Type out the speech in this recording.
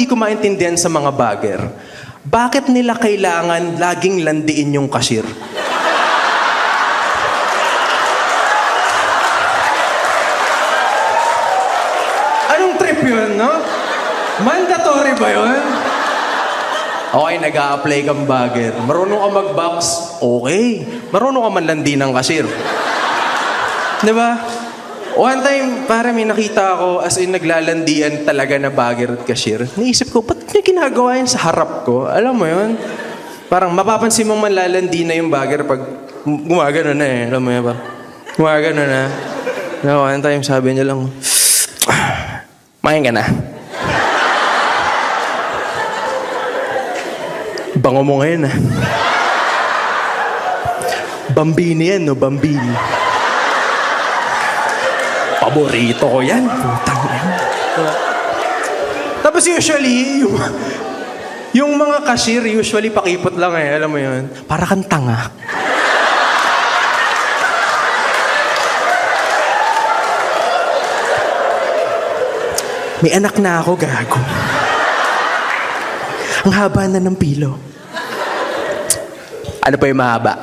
hindi ko maintindihan sa mga bagger, bakit nila kailangan laging landiin yung cashier? Anong trip yun, no? Mandatory ba yun? Okay, nag-a-apply kang bagger. Marunong ka mag-box? Okay. Marunong ka man landi ng cashier. Diba? One time, para may nakita ako as in naglalandian talaga na bagger at cashier. Naisip ko, ba't niya ginagawa yan sa harap ko? Alam mo yun? Parang mapapansin mong manlalandi na yung bagger pag gumagano na eh. Alam mo yun ba? Gumagano na. No, one time sabi niya lang, mahin ka na. Bango mo ngayon ah. Bambini yan, no? Bambini. Paborito ko yan. Putang yan. Tapos usually, yung mga cashier, usually pakipot lang eh. Alam mo yun? Para kang tanga. May anak na ako, gago. Ang haba na ng pilo. Ano pa yung mahaba?